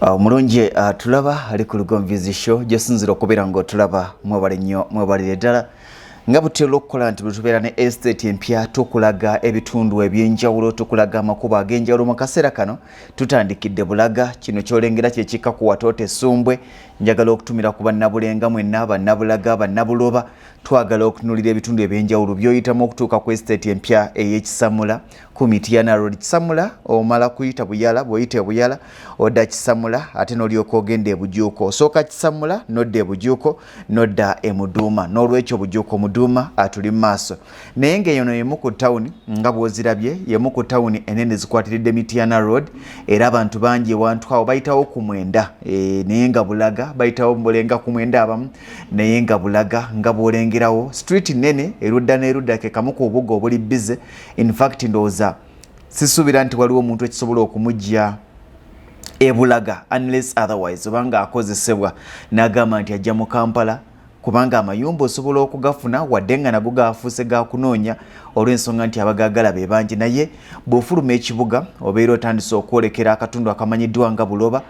Mulungi tulaba ali ku Lugonvizi show gyesinzira okubeera ng'otulaba mwebale nnyo mwebalire ddala nga butera okukola nti bwe tubeera ne estate empya tukulaga ebitundu ebyenjawulo tukulaga amakubo ag'enjawulo mu kaseera kano tutandikidde Bulaga kino kyolengera kye kikka ku Watoto Ssumbwe njagala okutumira ku bannabulenga mwenna bannabulaga bannabuloba twagala okutunulira ebitundu ebyenjawulo byoyitamu okutuuka ku estate empya ey'Kisamula ku Mityana Road. Kisamula omala kuyita Buyala bw'oyita Buyala odda Kisamula ate n'olyoka ogenda e Bujuuko osooka Kisamula nodda e Bujuuko nodda e Muduuma n'olwekyo Bujuuko Muduuma atuli maaso naye ng'eyono yemu ku tawuni nga bw'ozirabye yemu ku tawuni enene zikwatiridde Mityana Road era abantu bangi ewantu awo bayitawo ku Mwenda naye nga Bulaga bayitawo Bulenga ku Mwenda abamu naye nga Bulaga nga bw'olengerawo street nene erudda n'erudda ke kamu ku bubuga obuli bize in fact ndowooza sisuubira nti waliwo omuntu ekisobola okumujja e Bulaga unless otherwise obanga akozesebwa n'agamba nti ajja mu Kampala kubanga amayumba osobola okugafuna wadde nga nago gafuuse gakunoonya olw'ensonga nti abagagala be bangi naye bw'ofuluma ekibuga obeera otandise okwolekera akatundu akamanyiddwa nga Buloba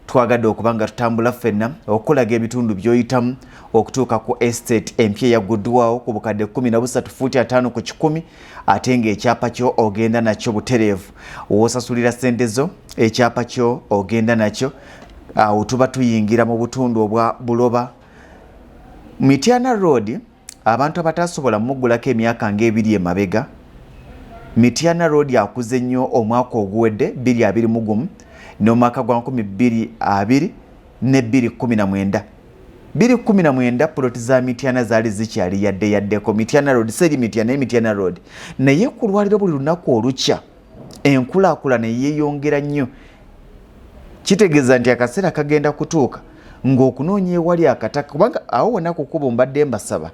twagadde okubanga tutambula ffenna okulaga ebitundu by'oyitamu okutuuka ku estate empya yaguddwawo ku bukadde 13 fuuti 5 ku 10 ate ng'ekyapa kyo ogenda nakyo butereevu w'osasulira ssente zo ekyapa kyo ogenda nakyo awo tuba tuyingira mu butundu obwa Buloba. Mityana Road abantu abatasobola muggulako emyaka ng'ebiri emabega Mityana Road akuze nnyo omwaka oguwedde 2021 n'omwaka gwa 2020 ne 2019 2019 poloti za Mityana zaali zikyali yaddeko Mityana Road seri Mityana Road naye ku lwaliro buli lunaku olukya enkulaakulana yeeyongera nnyo kitegeeza nti akaseera kagenda kutuuka ng'okunoonya ewali akataka kubanga awo wonna ku kkubo mbadde mbasaba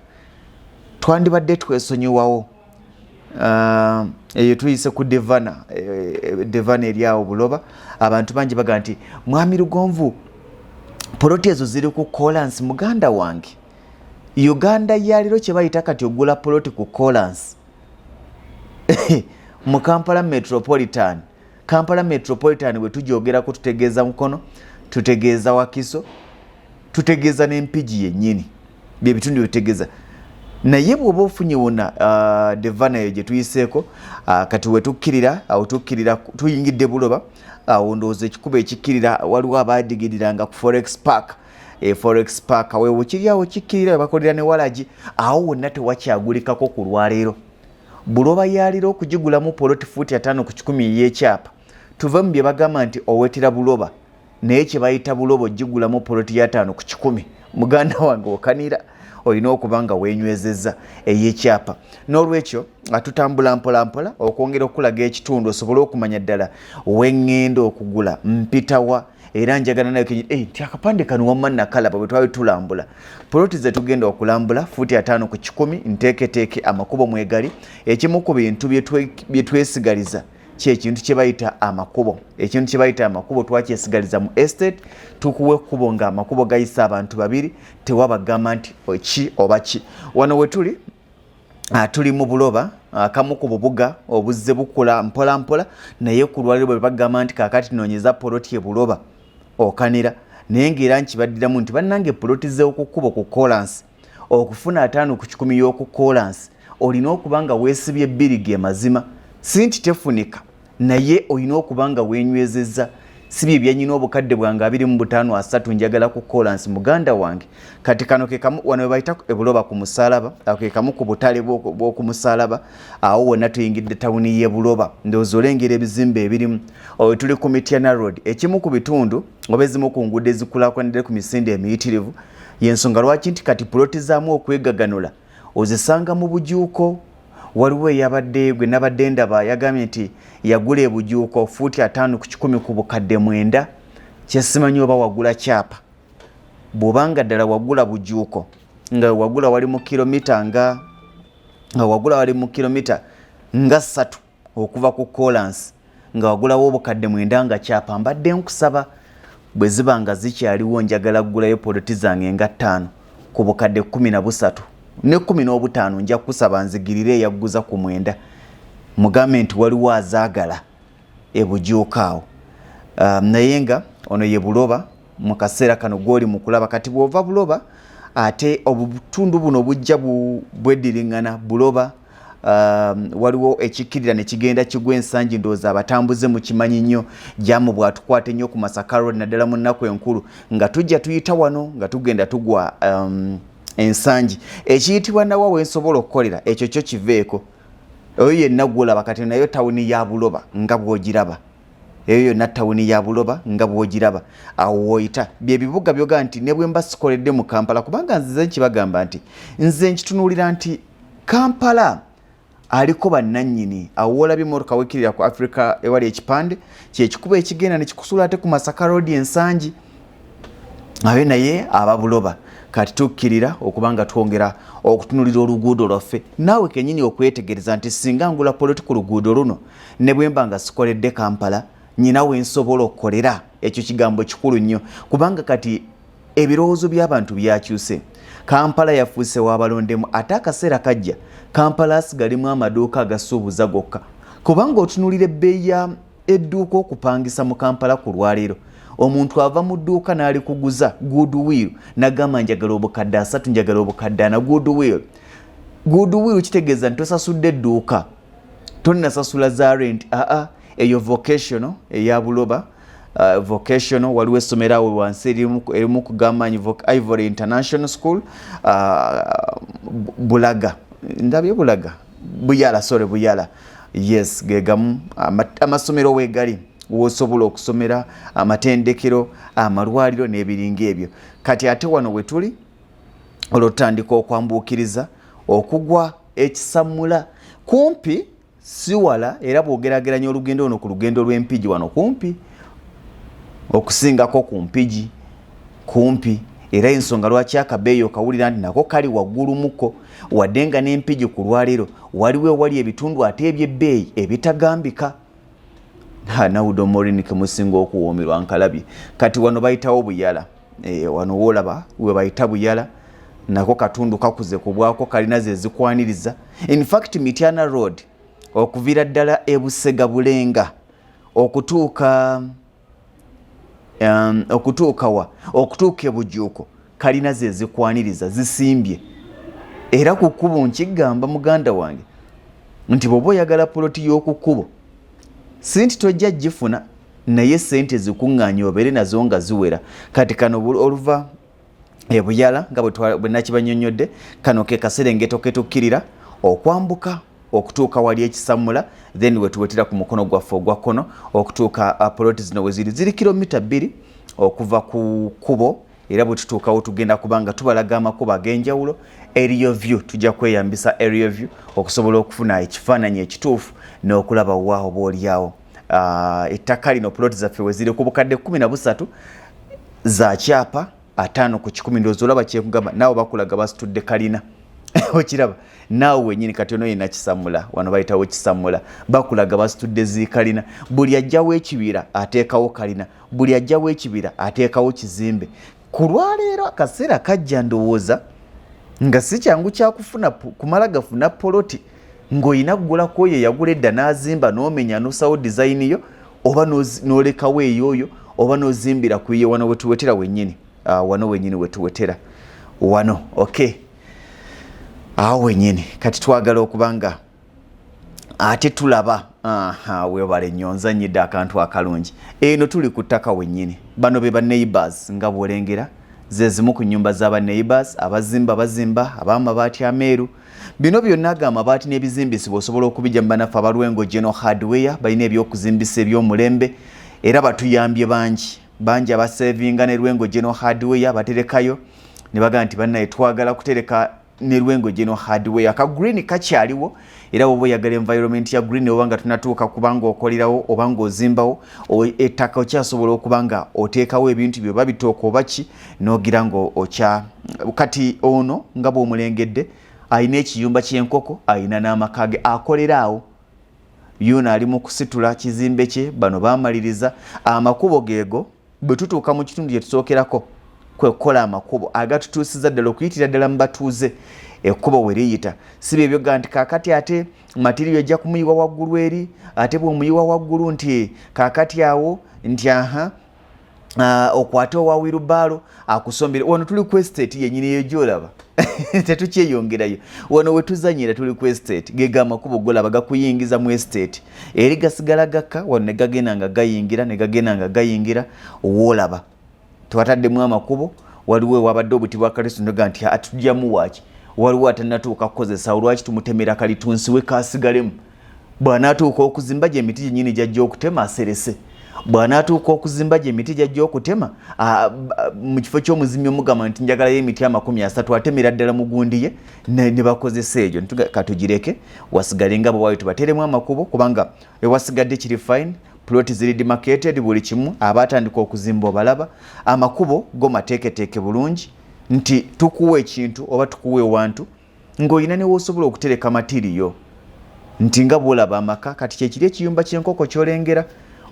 twandibadde twesonyiwawo eyo tuyise ku Devana eri awo Buloba abantu bangi baga nti mwami Lugonvu poloti ezo ziri ku Kolansi muganda wange Uganda yaliro kye bayita kati ogula poloti ku Kolansi mu Kampala Metropolitan bwe tujogera tutegeeza Mukono tutegeeza Wakiso tutegeeza n'Empigi yennyini bye bitundu bitegeeza naye bw'oba ofunye wona Devana eyo gye tuyiseeko kati we tukkirira awo tukkirira tuyingidde Buloba awo ndowooza ekikubo ekikkirira waliwo abaadigiriranga ku Forex Park weewo kiri awo kikkirira bakolera ne Walagi awo wonna tewakyagulikako ku lwaleero Buloba yaliro okugigulamu poloti fuuti 5 ku 10 y'ekyapa tuve mu bye bagamba nti owetera Buloba naye kye bayita Buloba ogigulamu poloti ya 5 ku 10 muganda wange okanira olina okuba nga weenywezezza ey'ekyapa n'olwekyo atutambula mpolampola okwongera okulaga ekitundu osobole okumanya ddala wengenda okugula mpitawa era njagala nayo nti akapande kano wamma nakalaba bwe twali tulambula poloti ze tugenda okulambula fuuti 5 ku 10 nteeketeeke amakubo mwegali ekimu ku bintu bye twesigaliza ekintu kye bayita amakubo ekintu kye bayita amakubo twakyesigaliza mu estate tukuwe ekkubo nga amakubo gayisa abantu babiri tewabagamba nti ki oba ki wano we tuli tuli mu Buloba akamu ku bubuga obuzze bukula mpolampola naye ku lwaliro bwe bagamba nti kaakati noonyeza poloti ye Buloba okanira naye ng'era nkibaddiramu nti bannange poloti z'okukkubo ku Kolansi okufuna 5 ku 10 y'oku Kolansi olina okuba nga weesibye ebbiri ge mazima si nti tefunika naye olina okuba nga weenywezezza si bye byanyina obukadde bwange 25 njagala ku Kolansi muganda wange kati kano ke kamu wano bayita Buloba ku Musaalaba ke kamu ku butale bw'oku Musaalaba awo wonna tuyingidde tawuni y'e Buloba ndowooza olengera ebizimbe ebirimu oyo tuli ku Mityana Road ekimu ku bitundu oba ezimu ku nguudo ezikulaakulanidde ku misinde emiyitirivu y'ensonga lwaki nti kati poloti zaamu okwegaganula ozisanga mu Bujuuko waliwo eyabadde gwe nabadde ndaba yagambye nti yagula e Bujuuko fuuti 5 ku 10 ku bukadde 9 kyesimanyi oba wagula kyapa bw'obanga ddala wagula Bujuuko nga wagula wali mu kilomita nga nga 3 okuva ku Kolansi nga wagulawo obukadde 9 nga kyapa mbadde nkusaba bwe ziba nga zikyaliwo njagala kugulayo poloti zange nga 5 ku bukadde 13 ne 15 nja kusaba nzigirire eyagguza ku 9 mugambe nti waliwo azaagala e Bujuuko awo naye nga ono ye Buloba mu kaseera kano gwoli mu kulaba kati bw'ova Buloba ate obutundu buno bujja bweddiringana Buloba waliwo ekikirira ne kigenda kigwa ensangi ndowooza abatambuze mu kimanyi nnyo jamu bwatukwata ennyo ku Masaka Road naddala mu nnaku enkulu nga tujja tuyita wano nga tugenda tugwa ensangi ekiyitibwa nawa wensobola okukolera ekyo kyo kiveeko oyo yenna gwolaba kati nayo tawuni ya Buloba nga bw'ogiraba eyo yonna tawuni ya Buloba nga bw'ogiraba awo woyita bye bibuga byoga nti ne bwe mba sikoledde mu Kampala kubanga nzize nkibagamba nti nze nkitunuulira nti Kampala aliko bannannyini awo olabye emmotoka wekirira ku Africa ewali ekipande kyekikuba ekigenda ne kikusula ate ku Masaka Road ensangi abe naye aba Buloba kati tukkirira okubanga twongera okutunulira oluguudo lwaffe naawe kennyini okwetegereza nti singa ngula poloti ku luguudo luno ne bwe mba nga sikoledde Kampala nyina we nsobola okukolera ekyo kigambo kikulu nnyo kubanga kati ebirowoozo by'abantu byakyuse Kampala yafuuse w'abalondemu ate akaseera kajja Kampala asigalimu amaduuka agasuubuza gokka kubanga otunulira ebbeeyi ya edduuka okupangisa mu Kampala ku lwaleero omuntu ava mu dduuka n'ali kuguza goodwill n'agamba njagala obukadde 3 njagala obukadde 4 goodwill kitegeeza nti tosasudde edduuka tonnasasula za rent eyo vocational eya Buloba vocational waliwo essomero awo wansi erimu kugambanyi Ivory International School Bulaga ndabye Bulaga Buyala yes gegamu amasomero wegali wosobola okusomera amatendekero amalwaliro n'ebiringa ebyo kati ate wano wetuli olwotandika okwambuukiriza okugwa ekisamula kumpi siwala era bwogerageranya olugendo ono ku lugendo lw'empigi wano kumpi okusingako kumpi era ensonga lwaki akabeeyi okawulira nti nako kali waggulu muko wadde nga n'empigi ku lwaleero waliwo wali ebitundu ate ebyebbeeyi ebitagambika nawudo morini kemusinga okuwoomerwa nkalabye kati wano bayitawo Buyala wano woolaba we bayita Buyala nako katundu kakuze ku bwako kalina ze zikwaniriza in fact Mityana Road okuviira ddala ebusega bulenga okutuuka ebujuuko kalina ze zikwaniriza zisimbye era ku kkubo nkigamba muganda wange nti bw'oba oyagala poloti y'oku kkubo sinti tojja gifuna naye sente zikuŋŋaanya obeere nazo nga ziwera kati kano oluva ebuyala nga bwe nakibanyonnyodde kano ke kaserengeto ketukkirira okwambuka okutuuka wali ekisamula then wetuwetera ku mukono gwaffe ogwa kkono okutuuka poloti zino we ziri kilomita 2 okuva ku kubo era bwe tutuukawo tugenda kubanga tubalaga amakubo ag'enjawulo area view tujja kweyambisa area view okusobola okufuna ekifaananyi ekituufu n'okulaba waawo bw'oliawo ettaka lino poloti zaffe we ziri ku bukadde 13 za kyapa 5 ku 10 ndowooza olaba kyekugamba naawe bakulaga basitudde kalina okiraba naawe wenyini kati ono yina kisamula wano bayitawo kisamula bakulaga basitudde zikalina buli ajjawo ekibira ateekawo kalina buli ajjawo ekibira ateekawo kizimbe ku lwaleero akaseera kajja ndowooza nga si kyangu kyakufuna kumala gafuna poloti ng'oyina kugulako oyo yagula edda n'azimba n'omenya n'osawo design yo oba n'olekawo eyoyo oba n'ozimbira ku ye wano wetuwetera wennyini wano wenyini wetuwetera wano okay awo wenyini kati twagala okubanga ate tulaba webale nyonza nyidde akantu akalungi eno tuli ku ttaka wenyini bano be ba neighbors nga bwolengera ze zimu ku nnyumba z'aba neighbors bazimba ab'amabaati ameeru bino byonna ag'amabaati n'ebizimbisibwa osobola okubijja mubanafu abalwengo General Hardware balina ebyokuzimbisa eby'omulembe era batuyambye bangi abasevinga ne Lwengo General Hardware baterekayo ne bagaa nti bannaye twagala kutereka ne Lwengo General Hardware aka green kakyaliwo era woba oyagala environment ya green oba nga tunatuuka kubanga okolerawo oba nga ozimbawo ettaka okyasobola okubanga oteekawo ebintu byo babitooka oba ki n'ogira nga okya kati ono nga bw'omulengedde ayina ekiyumba ky'enkoko ayina n'amaka ge akolera awo yuno ali mu kusitula kizimbe kye bano baamaliriza amakubo geego bwe tutuuka mu kitundu yetusookerako kwekola amakubo agatutuusiza ddala okuyitira ddala mu batuuze ekkubo we liyita si bye byoga nti kaakati ate matiriyo ejja kumuyiwa waggulu eri ate bw'omuyiwa waggulu nti kaakati awo nti okwate owa wheelbarrow akusombere wano tuli ku estate yenyini yejolaba tetukyeyongerayo wano wetuzanyira tuli ku estate gega amakubo golaba gakuyingiza mu estate eri gasigala gakka wano ne gagenda nga gayingira wolaba twataddemu amakubo waliwo wabadde obuti bwa Kristo ndoga nti atujjamu waki waliwo atanatuuka kukozesa olwaki tumutemera kalitunsi we kasigalemu bw'anaatuuka okuzimba gye emiti gyennyini gyajja okutema aserese bw'anaatuuka okuzimba gye emiti gyajja okutema mu kifo ky'omuzimbi omugamba nti njagalayo emiti 30 atemera ddala mugundi ye ne bakozesa egyo katugireke wasigale nga bwe wayo tubateremu amakubo kubanga ewasigadde kiri fine plot ziri demarcated buli kimu abatandika okuzimba obalaba amakubo go mateeketeeke bulungi nti tukuwa ekintu oba tukuwa ewantu ng'olina ne w'osobola okutereka matiriyo nti nga bw'olaba amaka kati kyekiri ekiyumba ky'enkoko ky'olengera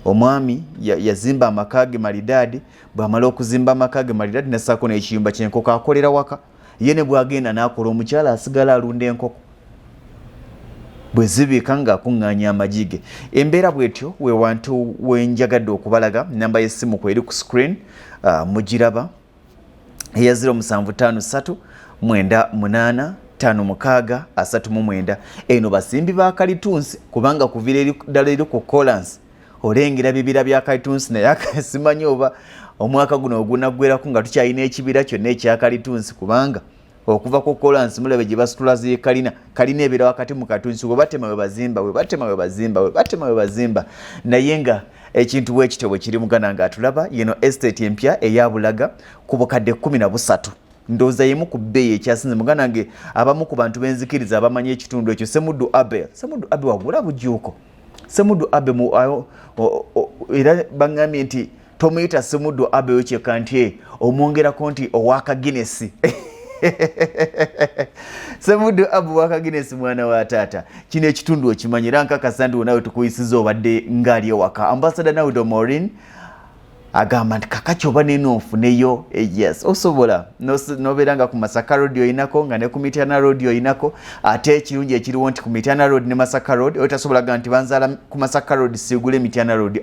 omwami yazimba amaka ge malidaadi bw'amala okuzimba amaka ge malidaadi nassaako n'ekiyumba ky'enkoko akolera waka ye ne bw'agenda n'akola omukyala asigala alunda enkoko bwe zibiika ng'akuŋŋaanya amagi ge embeera bw'etyo we wantu wenjagadde okubalaga namba y'essimu kweri ku screen mugiraba eya 0753 98 5639 eno basimbi ba kalitunsi kubanga kuvira eri ddala eri ku Collins olengera bibira bya kalitunsi naye akasimanyi oba omwaka guno ogunaggwerako nga tukyalina ekibira kyonna ekya kalitunsi kubanga okuva ku Collins mulabe gye basitula zi kalina ebira wakati mu katunsi we batema we bazimba naye nga ekintu bwekityo bwe kiri mugana nga atulaba yeno estate empya eyabulaga ku bukadde 13 ndowooza yemu ku bbeeyi ekyasinze mugana nge abamu ku bantu benzikiriza abamanyi ekitundu ekyo Semuddu Abe wagula bujuuko Semuddu Abe era bangambye nti tomuyita Semuddu Abe wekyeka nti omwongerako nti owaka Guinness Semuddu Abe waka Guinness mwana wa taata kino ekitundu okimanyira nkakasa ndi nawe tukuyisiza obadde ngaali ewaka Ambassador Naudo Maureen agamba nti kakaki oba neno onfuneyo yes osobola nobeera nga ku Masaka Road oyinako nga ne ku Mityana Road oyinako ate ekirungi ekiriwo nti ku Mityana Road ne Masaka Road otasobolaga nti banzaala ku Masaka Road sigule Mityana Road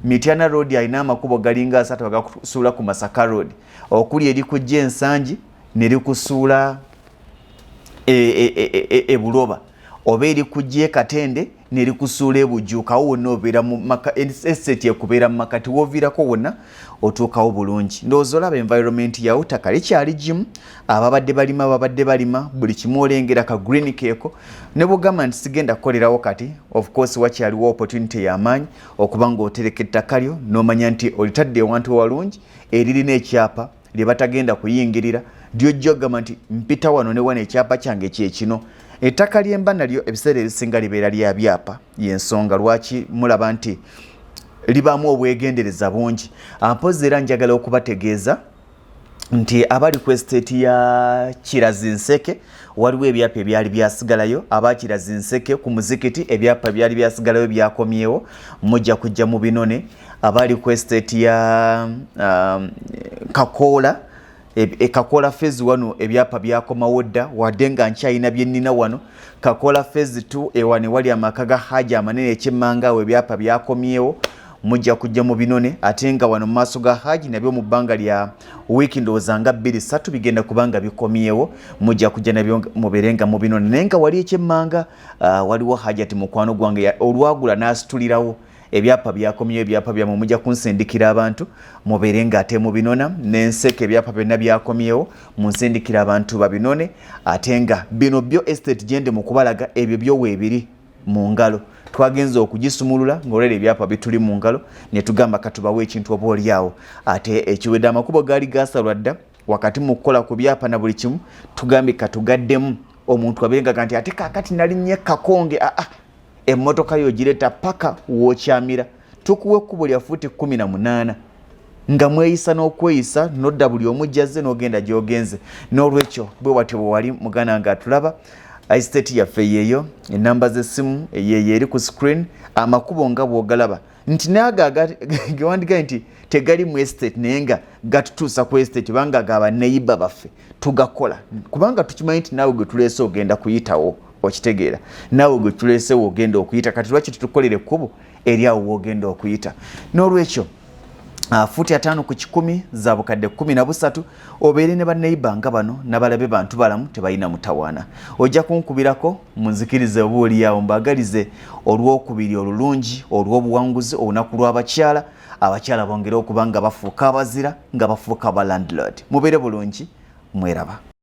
Mityana Road alina amakubo galinga 3 bagakusuula ku Masaka Road okuli eri kujja ensangi nerikusuula ebuloba oba eri kujja Katende nerikusuula ebujuukawo wonna obeera mu maka estate ekubeera mu makati wooviirako wonna otuukawo bulungi ndowooza olaba environment yawo ttaka likyali gimu ababadde balima buli kimu olengera ka green keeko ne bugamba nti sigenda kukolerawo kati of course wakyaliwo opportunity y'amaanyi okuba ng'otereka ettaka lyo n'omanya nti olitadde ewantu ewalungi eririna ekyapa lye batagenda kuyingirira lyojja ogamba nti mpita wano ne wano ekyapa kyange kyekino ettaka ly'emba nalyo ebiseera ebisinga libeera lya byapa y'ensonga lwaki mulaba nti libaamu obwegendereza bungi mpozi era njagala okubategeeza nti abali ku estate ya Kirazinseke waliwo ebyapa ebyali byasigalayo aba Kirazinseke ku muzikiti ebyapa byali byasigalayo byakomyewo mujja kujja mu binone abali ku estate ya Kakola Kakola phase 1 ebyapa byakomawo dda wadde nga nkyayina byennina wano Kakola phase 2 ewane wali amaka ga Haji amanene ekyemmanga we ebyapa byakomyewo mujja kujja mu binone ate nga wano maaso ga Haji nabyo mu bbanga lya wiiki ndowooza nga 2-3 bigenda kubanga bikomyewo mujja kujja nabyo muberenga mu binone naye nga wali ekyemmanga waliwo Haji ati mukwano gwange olwagula n'asitulirawo ebyapa byakomyewo ebyapa byammwe mujja kunsindikira abantu mubeere nga ate mu binona n'enseke ebyapa byonna byakomyewo munsindikira abantu babinone ate nga bino byo estate gende mu kubalaga ebyo byo weebiri mu ngalo twagenza okugisumulula ng'olwera ebyapa bituli mu ngalo ne tugamba katubawo ekintu oba oliawo ate ekiwedde amakubo gaali gasalwa dda wakati mu kukola ku byapa na buli kimu tugambye katugaddemu omuntu abenga nti ate kakati nalinnye kakonge emmotoka yogireta paka wokyamira tukuwe ekkubo lya fuuti 18 nga mweyisa n'okweyisa nodda buli omujjaze n'ogenda gy'ogenze n'olwekyo bwe watyo bwe wali mugana nga atulaba estate yaffe yeeyo enamba z'essimu eyeeyo eri ku screen amakubo nga bw'ogalaba nti naga gewandigaye nti tegali mu estate naye nga gatutuusa ku estate banga gaba neighbor baffe tugakola kubanga tukimanyi nti naawe gwe tuleese ogenda kuyitawo okitegeera naawe gwe tuleese wogenda okuyita kati lwaki tutukolere ekkubo eri awo wogenda okuyita n'olwekyo fuuti 5 ku 10 za bukadde 13 obeere ne banneiba nga bano nabalabe bantu balamu tebalina mutawaana ojja kunkubirako munzikirize oba oliawo mbagalize olwokubiri olulungi olw'obuwanguzi olunaku lw'abakyala abakyala bongere okuba nga bafuuka abazira nga bafuuka ba landlord mubeere bulungi mweraba